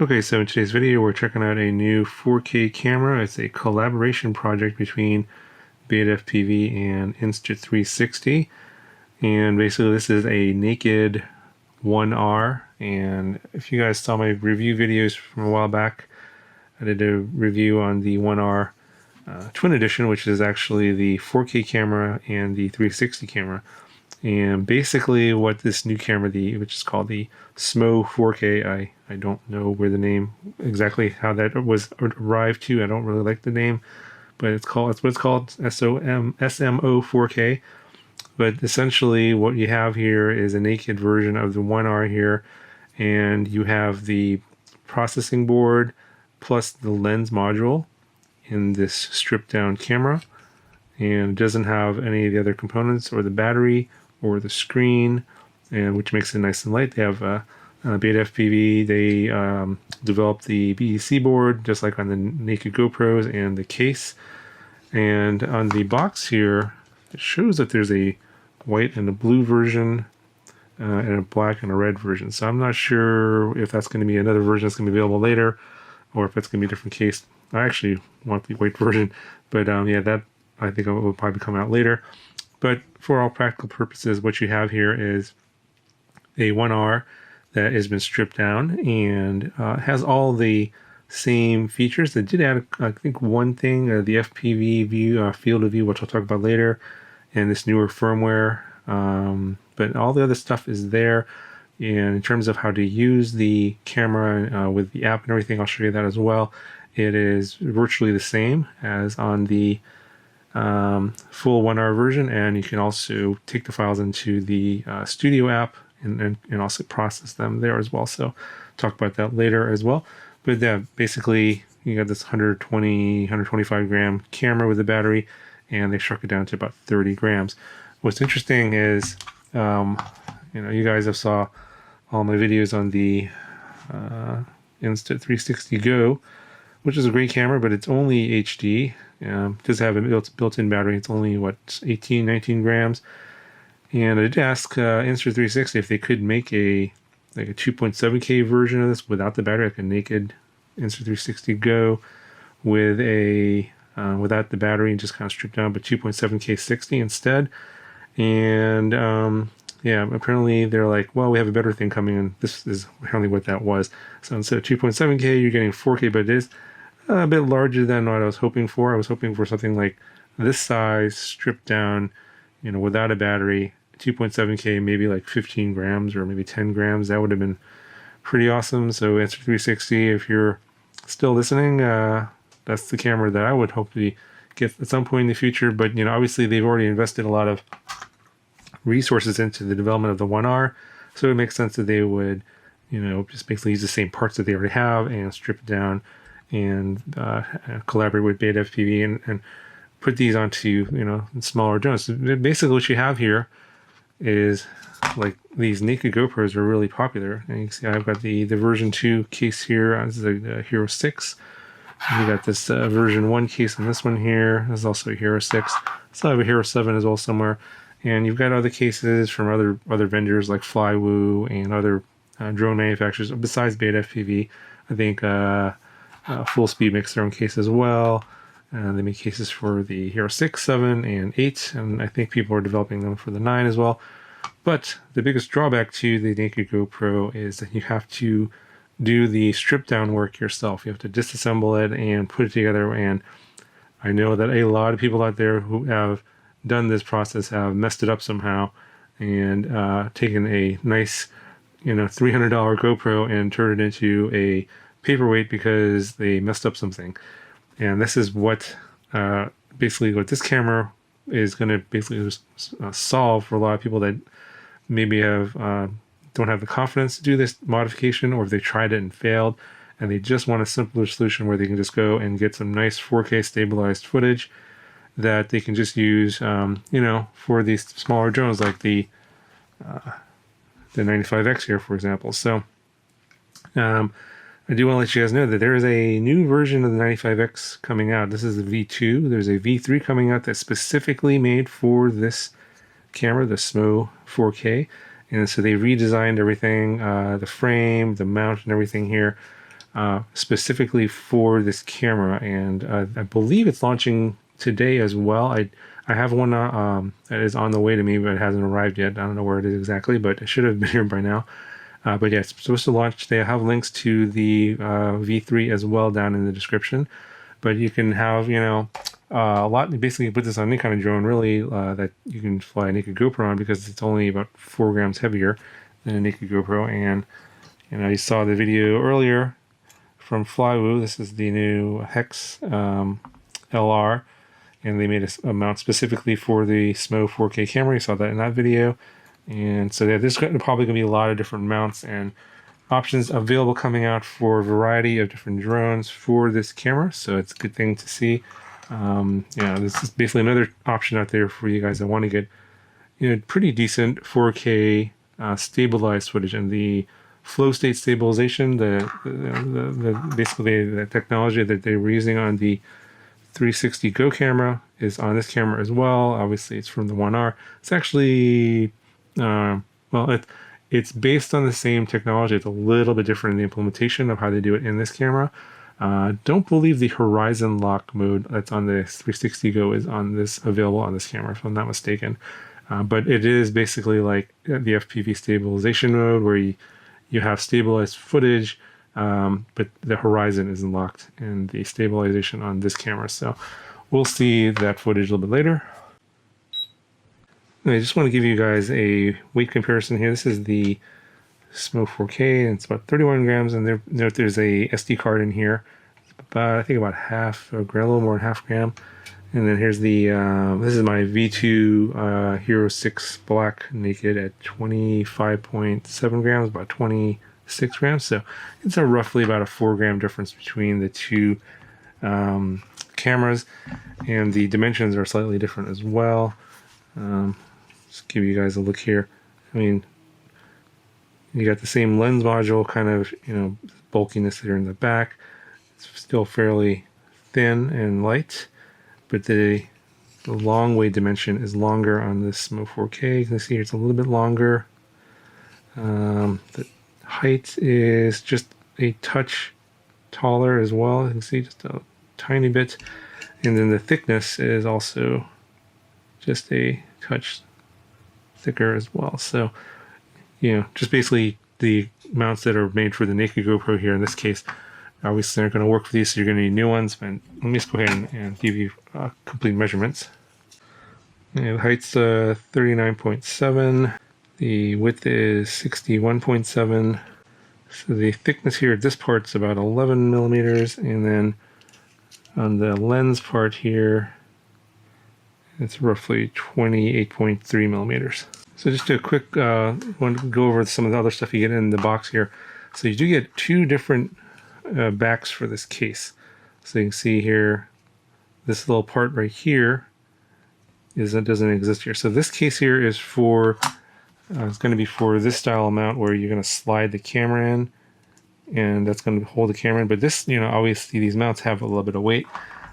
Okay, so in today's video, we're checking out a new 4K camera. It's a collaboration project between BETAFPV and Insta360. And basically, this is a naked 1R. And if you guys saw my review videos from a while back, I did a review on the 1R Twin Edition, which is actually the 4K camera and the 360 camera. And basically what this new camera, which is called the SMO 4K, I don't know where the name, exactly how that was arrived to. I don't really like the name, but it's what it's called, SMO 4K. But essentially what you have here is a naked version of the 1R here, and you have the processing board plus the lens module in this stripped down camera, and it doesn't have any of the other components or the battery or the screen, and which makes it nice and light. They have BETAFPV. They developed the BEC board just like on the naked GoPros and the case. And on the box here, it shows that there's a white and a blue version and a black and a red version. So I'm not sure if that's going to be another version that's going to be available later, or if it's going to be a different case. I actually want the white version, but yeah, that I think will probably come out later. But for all practical purposes, what you have here is a 1R that has been stripped down and has all the same features. They did add, I think, one thing, the FPV view, Field of View, which I'll talk about later, and this newer firmware. But all the other stuff is there. And in terms of how to use the camera with the app and everything, I'll show you that as well. It is virtually the same as on the full 1R version, and you can also take the files into the Studio app and also process them there as well. So talk about that later as well. But yeah, basically you got this 125 gram camera with a battery, and they shrunk it down to about 30 grams. What's interesting is, you guys have saw all my videos on the Insta360 Go, which is a great camera, but it's only HD. It does have a built-in battery. It's only, 18, 19 grams. And I did ask Insta360 if they could make a 2.7K version of this without the battery, like a naked Insta360 Go with without the battery and just kind of stripped down, but 2.7K 60 instead. And yeah, apparently they're like, well, we have a better thing coming in. This is apparently what that was. So instead of 2.7K, you're getting 4K, but it is a bit larger than what I was hoping for. I was hoping for something like this size, stripped down, without a battery, 2.7K, maybe like 15 grams or maybe 10 grams. That would have been pretty awesome. So Insta360, if you're still listening, that's the camera that I would hope to get at some point in the future. But, obviously they've already invested a lot of resources into the development of the 1R. So it makes sense that they would, just basically use the same parts that they already have and strip it down and collaborate with BETAFPV and put these onto, smaller drones. So basically what you have here is like these naked GoPros are really popular. And you can see I've got the version 2 case here. This is a Hero 6. You got this version 1 case on this one here. There's also a Hero 6. So I have a Hero 7 as well somewhere. And you've got other cases from other vendors like Flywoo and other drone manufacturers besides BETAFPV. I think Full Speed makes their own case as well. They make cases for the Hero 6, 7, and 8, and I think people are developing them for the 9 as well. But the biggest drawback to the naked GoPro is that you have to do the strip down work yourself. You have to disassemble it and put it together, and I know that a lot of people out there who have done this process have messed it up somehow and taken a nice, $300 GoPro and turned it into a paperweight because they messed up something. And this is what basically what this camera is going to basically solve for a lot of people that maybe have don't have the confidence to do this modification, or if they tried it and failed and they just want a simpler solution where they can just go and get some nice 4K stabilized footage that they can just use, for these smaller drones like the 95X here, for example. So I do want to let you guys know that there is a new version of the 95X coming out. This is the V2. There's a V3 coming out that's specifically made for this camera, the SMO 4K. And so they redesigned everything, the frame, the mount, and everything here specifically for this camera, and I believe it's launching today as well. I have one that is on the way to me, but it hasn't arrived yet. I don't know where it is exactly, but it should have been here by now. But yeah, it's supposed to launch today. I have links to the V3 as well down in the description. But you can have, a lot. Basically, you put this on any kind of drone, really, that you can fly a naked GoPro on, because it's only about 4 grams heavier than a naked GoPro. And you saw the video earlier from Flywoo. This is the new Hex LR, and they made a mount specifically for the SMO 4K camera. You saw that in that video. And so yeah, there's probably going to be a lot of different mounts and options available coming out for a variety of different drones for this camera. So it's a good thing to see. This is basically another option out there for you guys that want to get pretty decent 4K stabilized footage. And the flow state stabilization, basically the technology that they were using on the 360 Go camera is on this camera as well. Obviously, it's from the 1R. It's actually it's based on the same technology. It's a little bit different in the implementation of how they do it in this camera. Don't believe the horizon lock mode that's on the 360 Go is available on this camera, if I'm not mistaken. But it is basically like the FPV stabilization mode, where you have stabilized footage, but the horizon isn't locked in the stabilization on this camera. So we'll see that footage a little bit later. I just want to give you guys a weight comparison here. This is the SMO 4K, and it's about 31 grams, and there's a SD card in here. It's I think about half a gram, a little more than half a gram. And then here's the, this is my V2 Hero 6 Black Naked at 25.7 grams, about 26 grams. So it's roughly about a 4 gram difference between the two cameras, and the dimensions are slightly different as well. Just give you guys a look here. I mean, you got the same lens module, kind of, bulkiness here in the back. It's still fairly thin and light, but the long way dimension is longer on this SMO 4K. You can see it's a little bit longer. The height is just a touch taller as well. You can see just a tiny bit. And then the thickness is also just a touch thicker as well. So, just basically the mounts that are made for the naked GoPro here in this case, obviously aren't going to work for these, so you're going to need new ones. But let me just go ahead and give you complete measurements. The height's 39.7. The width is 61.7. So the thickness here at this part's about 11 millimeters, and then on the lens part here, it's roughly 28.3 millimeters. So just a quick want to go over some of the other stuff you get in the box here. So you do get 2 different backs for this case. So you can see here, this little part right here doesn't exist here. So this case here is for, it's going to be for this style mount, where you're going to slide the camera in, and that's going to hold the camera in. But this, obviously these mounts have a little bit of weight.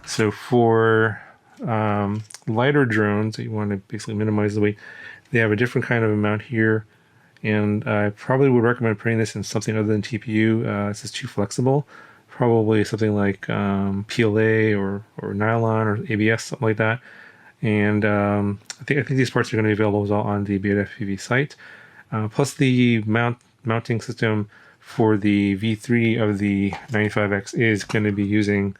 So for lighter drones that you want to basically minimize the weight, they have a different kind of mount here, and I probably would recommend putting this in something other than TPU. This is too flexible. Probably something like PLA or nylon or ABS, something like that. And I think these parts are going to be available as well on the BETAFPV site. Plus the mounting system for the V3 of the 95X is going to be using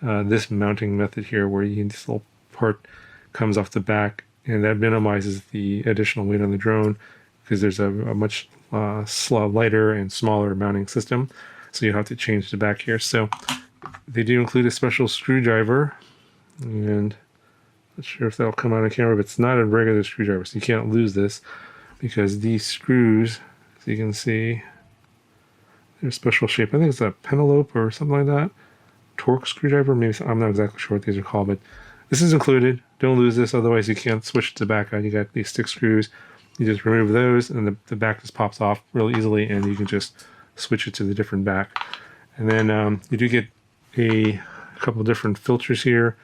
this mounting method here, where this little part comes off the back, and that minimizes the additional weight on the drone, because there's a much lighter and smaller mounting system. So you have to change the back here. So they do include a special screwdriver, and not sure if that'll come out on camera, but it's not a regular screwdriver, so you can't lose this, because these screws, as you can see, they're a special shape. I think it's a Penelope or something like that. Torque screwdriver, maybe. I'm not exactly sure what these are called, but this is included. Don't lose this, otherwise you can't switch to the back out. You got these 6 screws. You just remove those, and the back just pops off real easily, and you can just switch it to the different back. And then you do get a couple different filters here.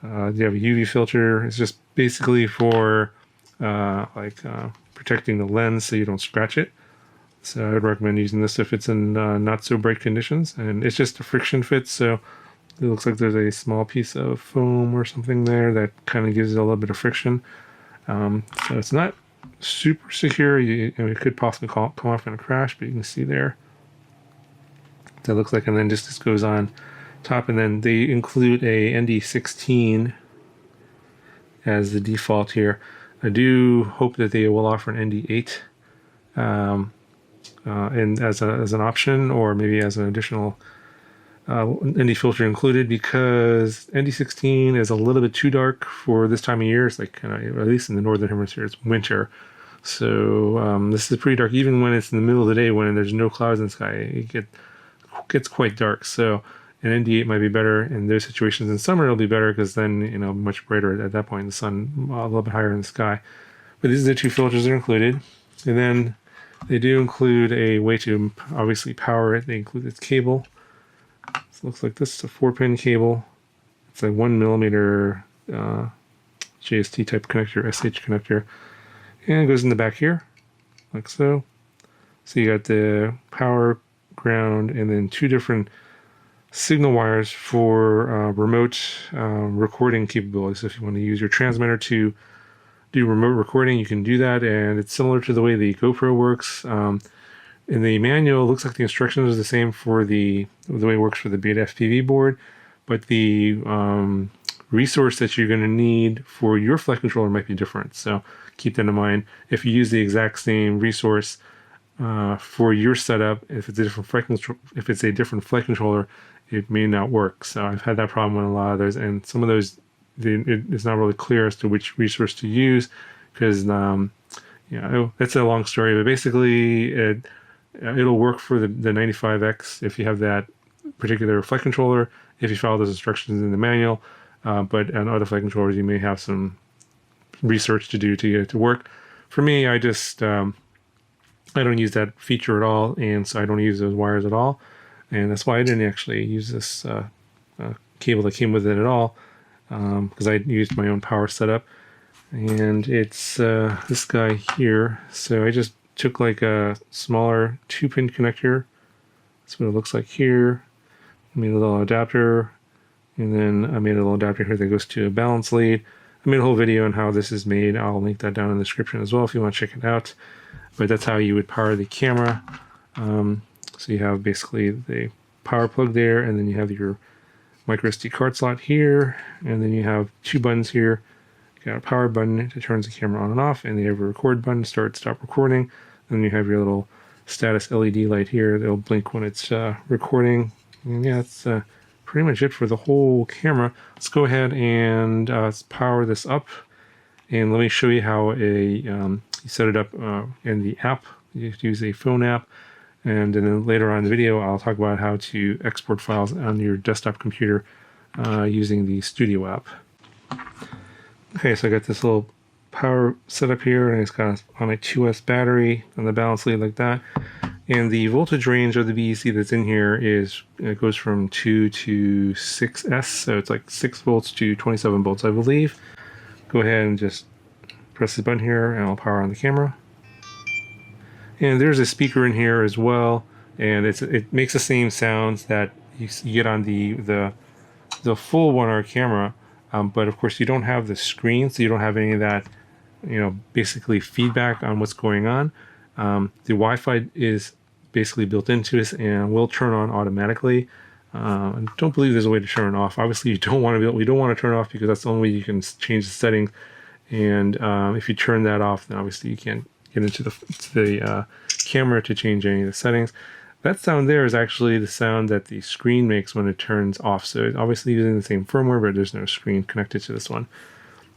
You have a UV filter. It's just basically for protecting the lens so you don't scratch it So I would recommend using this if it's in not so bright conditions. And it's just a friction fit, so it looks like there's a small piece of foam or something there that kind of gives it a little bit of friction. So it's not super secure. It could possibly come off in a crash, but you can see there that looks like, and then just this goes on top, and then they include a ND16 as the default here. I do hope that they will offer an ND8 and as an option, or maybe as an additional ND filter included, because ND16 is a little bit too dark for this time of year. It's like at least in the northern hemisphere, it's winter. So this is pretty dark, even when it's in the middle of the day when there's no clouds in the sky. It gets quite dark. So an ND8 might be better in those situations. In summer, it'll be better because then, much brighter at that point, the sun a little bit higher in the sky. But these are the two filters that are included. And then they do include a way to obviously power it. They include its cable. So it looks like this is a 4-pin cable. It's a 1mm JST type connector, SH connector. And it goes in the back here, like so. So you got the power, ground, and then two different signal wires for remote recording capability. So if you want to use your transmitter to do remote recording, you can do that, and it's similar to the way the GoPro works. In the manual, it looks like the instructions are the same for the way it works for the BETAFPV board, but the resource that you're going to need for your flight controller might be different. So keep that in mind. If you use the exact same resource for your setup, if it's a different flight controller, it may not work. So I've had that problem with a lot of those, and some of those it's not really clear as to which resource to use, because it's a long story. But basically, it'll work for the 95X if you have that particular flight controller, if you follow those instructions in the manual. But on other flight controllers, you may have some research to do to get it to work. For me, I just I don't use that feature at all, and so I don't use those wires at all. And that's why I didn't actually use this cable that came with it at all, because I used my own power setup. And it's this guy here. So I just took like a smaller 2-pin connector. That's what it looks like here. I made a little adapter, and then I made a little adapter here that goes to a balance lead. I made a whole video on how this is made. I'll link that down in the description as well if you want to check it out. But that's how you would power the camera. So you have basically the power plug there, and then you have your micro SD card slot here, and then you have two buttons here. You got a power button that turns the camera on and off, and then you have a record button, start, stop recording. And then you have your little status LED light here. It'll blink when it's recording. And yeah, that's pretty much it for the whole camera. Let's go ahead and power this up, and let me show you how you set it up in the app. You use a phone app, and then later on in the video, I'll talk about how to export files on your desktop computer using the Studio app. Okay, so I got this little power setup here, and it's got on a 2S battery on the balance lead like that. And the voltage range of the BEC that's in here it goes from 2 to 6S, so it's like 6 volts to 27 volts, I believe. Go ahead and just press the button here, and I'll power on the camera. And there's a speaker in here as well, and it makes the same sounds that you get on the full 1R camera, but of course you don't have the screen, so you don't have any of that, basically feedback on what's going on. The Wi-Fi is basically built into this and will turn on automatically. I don't believe there's a way to turn it off. Obviously, you don't want to turn it off, because that's the only way you can change the settings. And if you turn that off, then obviously you can't get into the camera to change any of the settings. That sound there is actually the sound that the screen makes when it turns off. So it's obviously using the same firmware, but there's no screen connected to this one.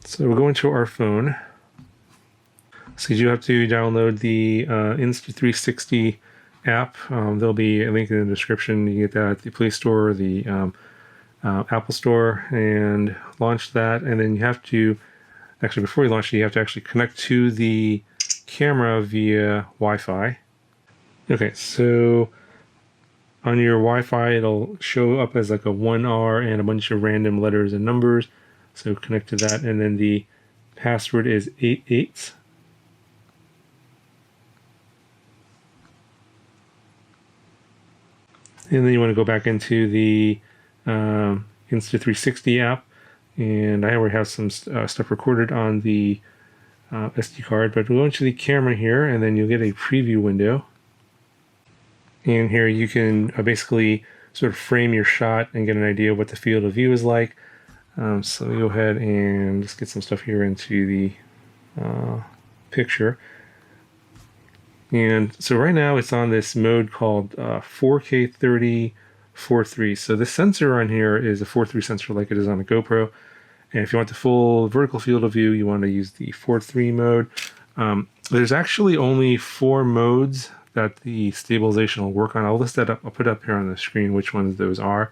So we'll go into our phone. So you do have to download the Insta360 app. There'll be a link in the description. You get that at the Play Store or the Apple Store, and launch that. And then you have to, actually before you launch it, you have to actually connect to the camera via Wi-Fi. Okay, so on your Wi-Fi, it'll show up as like a 1R and a bunch of random letters and numbers. So connect to that, and then the password is 88. And then you want to go back into the Insta360 app, and I already have some stuff recorded on the SD card, but we'll go into the camera here, and then you'll get a preview window. And here you can basically sort of frame your shot and get an idea of what the field of view is like. So we go ahead and just get some stuff here into the picture. And so right now it's on this mode called 4K 30 4.3. So this sensor on here is a 4.3 sensor like it is on a GoPro. And if you want the full vertical field of view, you want to use the 4.3 mode. There's actually only 4 modes that the stabilization will work on. I'll list that up. I'll put up here on the screen which ones those are.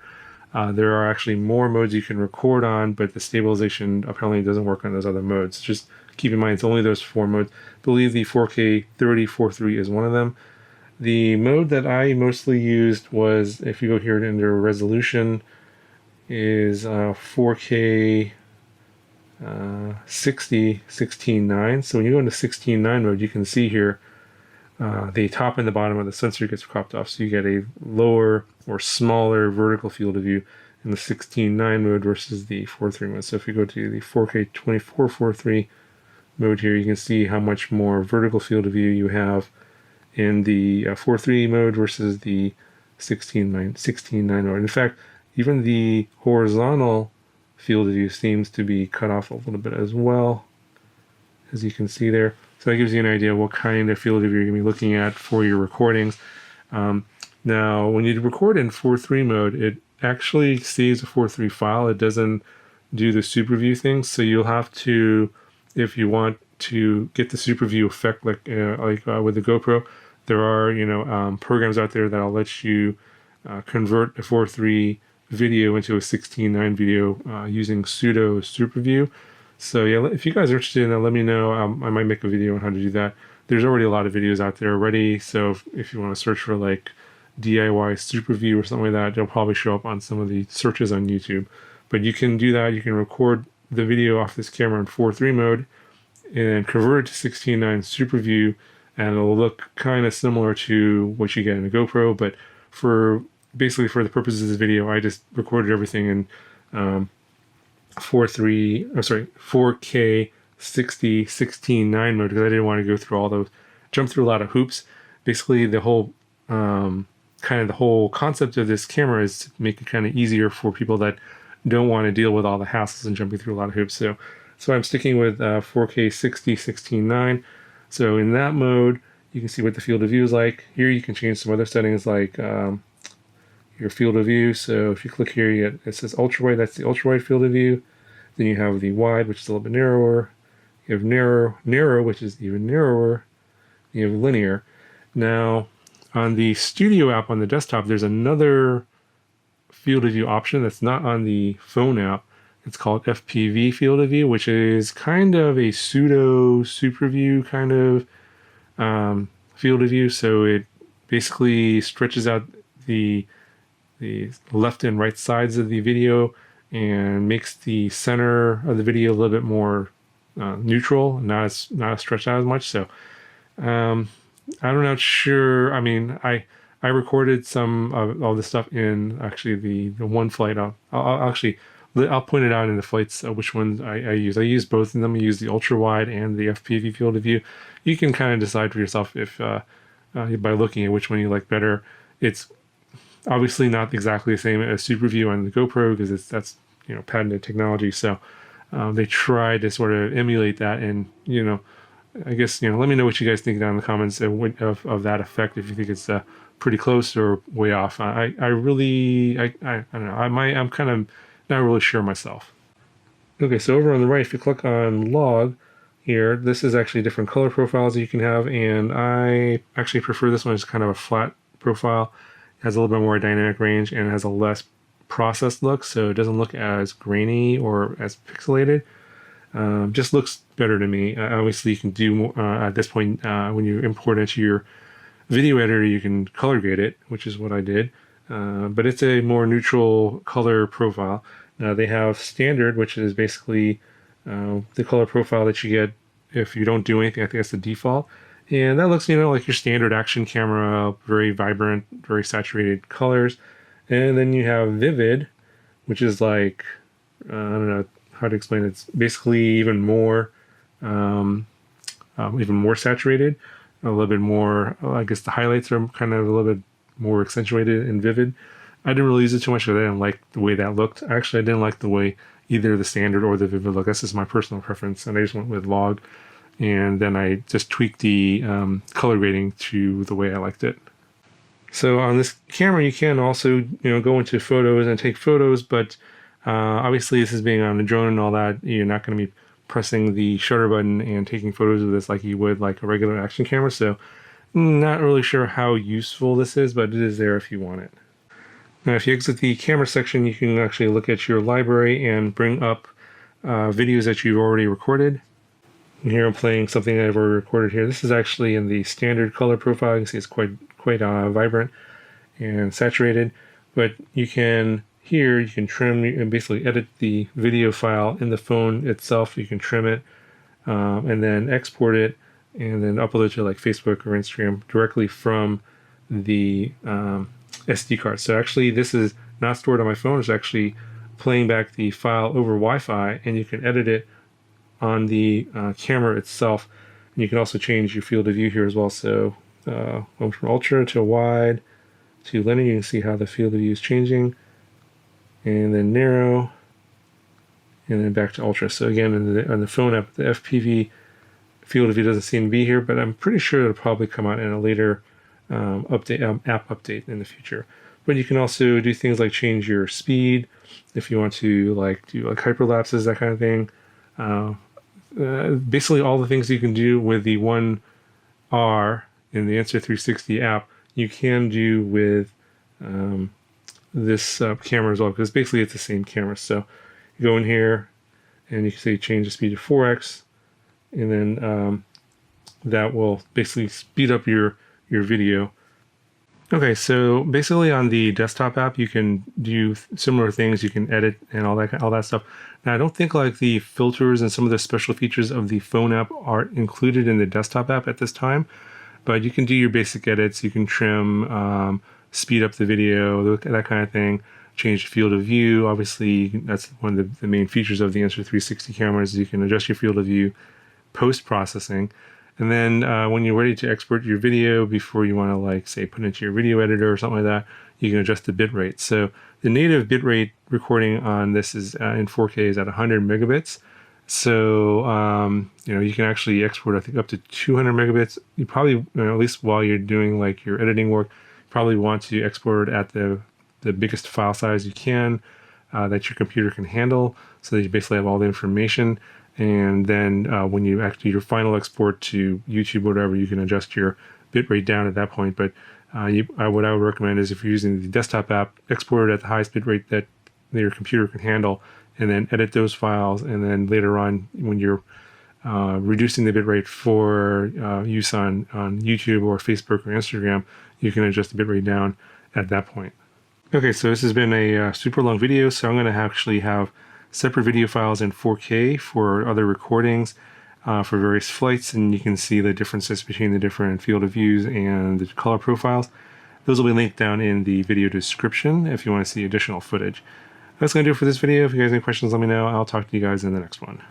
There are actually more modes you can record on, but the stabilization apparently doesn't work on those other modes. Just keep in mind it's only those 4 modes. I believe the 4K 30 4.3 is one of them. The mode that I mostly used was, if you go here under resolution, is 4K 60 16:9. So when you go into 16:9 mode, you can see here the top and the bottom of the sensor gets cropped off, so you get a lower or smaller vertical field of view in the 16:9 mode versus the 4.3 mode. So if you go to the 4K 24 4.3 mode here, you can see how much more vertical field of view you have in the 4.3 mode versus the 16:9 mode. In fact, even the horizontal field of view seems to be cut off a little bit as well, as you can see there. So that gives you an idea of what kind of field of view you're going to be looking at for your recordings. Now, when you record in 4.3 mode, it actually saves a 4.3 file. It doesn't do the super view thing, so you'll have to, if you want to get the super view effect like with the GoPro, there are programs out there that'll let you convert a 4.3 video into a 16:9 video using pseudo super view. So yeah, if you guys are interested in that, let me know. I might make a video on how to do that. There's already a lot of videos out there already, so if you want to search for like DIY super view or something like that, they'll probably show up on some of the searches on YouTube. But you can do that. You can record the video off this camera in 4.3 mode and convert it to 16:9 super view, and it'll look kind of similar to what you get in a GoPro. But basically for the purposes of this video, I just recorded everything in 4K 60 16:9 mode because I didn't want to go through all those, jump through a lot of hoops. Basically, the whole the whole concept of this camera is to make it kind of easier for people that don't want to deal with all the hassles and jumping through a lot of hoops. So I'm sticking with 4K 60 16:9. So in that mode, you can see what the field of view is like. Here you can change some other settings like your field of view. So if you click here, it says ultra wide. That's the ultra wide field of view. Then you have the wide, which is a little bit narrower. You have narrow, which is even narrower. You have linear. Now, on the Studio app on the desktop, there's another field of view option that's not on the phone app. It's called FPV Field of View, which is kind of a pseudo super view kind of field of view. So it basically stretches out the left and right sides of the video and makes the center of the video a little bit more neutral, not as stretched out as much. So I'm not sure. I mean, I recorded some of all this stuff in actually the one flight. I'll point it out in the flights which ones I use. I use both of them. I use the ultra wide and the FPV field of view. You can kind of decide for yourself if by looking at which one you like better. It's obviously not exactly the same as super view on the GoPro because that's patented technology. So they try to sort of emulate that, and I guess let me know what you guys think down in the comments of that effect, if you think it's pretty close or way off. I don't know. I'm kind of not really sure myself. Okay, so over on the right, if you click on log here, this is actually different color profiles that you can have, and I actually prefer this one. It's kind of a flat profile. It has a little bit more dynamic range and it has a less processed look, so it doesn't look as grainy or as pixelated. Just looks better to me. Obviously, you can do more, at this point when you import it into your video editor, you can color grade it, which is what I did. But it's a more neutral color profile. Now they have standard, which is basically the color profile that you get if you don't do anything. I think that's the default. And that looks, like your standard action camera, very vibrant, very saturated colors. And then you have vivid, which is like, I don't know how to explain it. It's basically even more saturated, a little bit more, I guess the highlights are kind of a little bit more accentuated and vivid. I didn't really use it too much because I didn't like the way that looked. Actually, I didn't like the way either the standard or the vivid look. That's just my personal preference, and I just went with log. And then I just tweaked the color grading to the way I liked it. So on this camera, you can also go into photos and take photos, but obviously this is being on a drone and all that. You're not going to be pressing the shutter button and taking photos of this like you would like a regular action camera. So not really sure how useful this is, but it is there if you want it. Now, if you exit the camera section, you can actually look at your library and bring up videos that you've already recorded. And here I'm playing something I've already recorded here. This is actually in the standard color profile. You can see it's quite vibrant and saturated. But you can trim and basically edit the video file in the phone itself. You can trim it and then export it and then upload it to like Facebook or Instagram directly from the SD card. So actually this is not stored on my phone. It's actually playing back the file over Wi-Fi, and you can edit it on the camera itself. And you can also change your field of view here as well. So going from ultra to wide to linear, you can see how the field of view is changing, and then narrow, and then back to ultra. So again, on the phone app, the FPV field of view doesn't seem to be here, but I'm pretty sure it'll probably come out in a later app update in the future. But you can also do things like change your speed if you want to do hyperlapses, that kind of thing. Basically all the things you can do with the 1R in the Insta360 app, you can do with this camera as well, because basically it's the same camera. So you go in here and you can say change the speed to 4x, and then that will basically speed up your video. Okay, so basically on the desktop app, you can do similar things. You can edit and all that stuff. Now, I don't think like the filters and some of the special features of the phone app are included in the desktop app at this time, but you can do your basic edits. You can trim, speed up the video, that kind of thing. Change the field of view. Obviously, that's one of the main features of the Insta360 cameras. You can adjust your field of view post-processing. And then when you're ready to export your video, before you want to say put it into your video editor or something like that, you can adjust the bitrate. So the native bitrate recording on this is in 4K is at 100 megabits. So you can actually export, I think, up to 200 megabits. You probably, at least while you're doing your editing work, probably want to export at the biggest file size you can that your computer can handle, so that you basically have all the information. And then when you actually your final export to YouTube or whatever, you can adjust your bitrate down at that point. But what I would recommend is, if you're using the desktop app, export it at the highest bitrate that your computer can handle, and then edit those files. And then later on, when you're reducing the bitrate for use on YouTube or Facebook or Instagram, you can adjust the bitrate down at that point. Okay, so this has been a super long video, so I'm going to actually have separate video files in 4K for other recordings for various flights, and you can see the differences between the different field of views and the color profiles. Those will be linked down in the video description if you want to see additional footage. That's going to do it for this video. If you guys have any questions, let me know. I'll talk to you guys in the next one.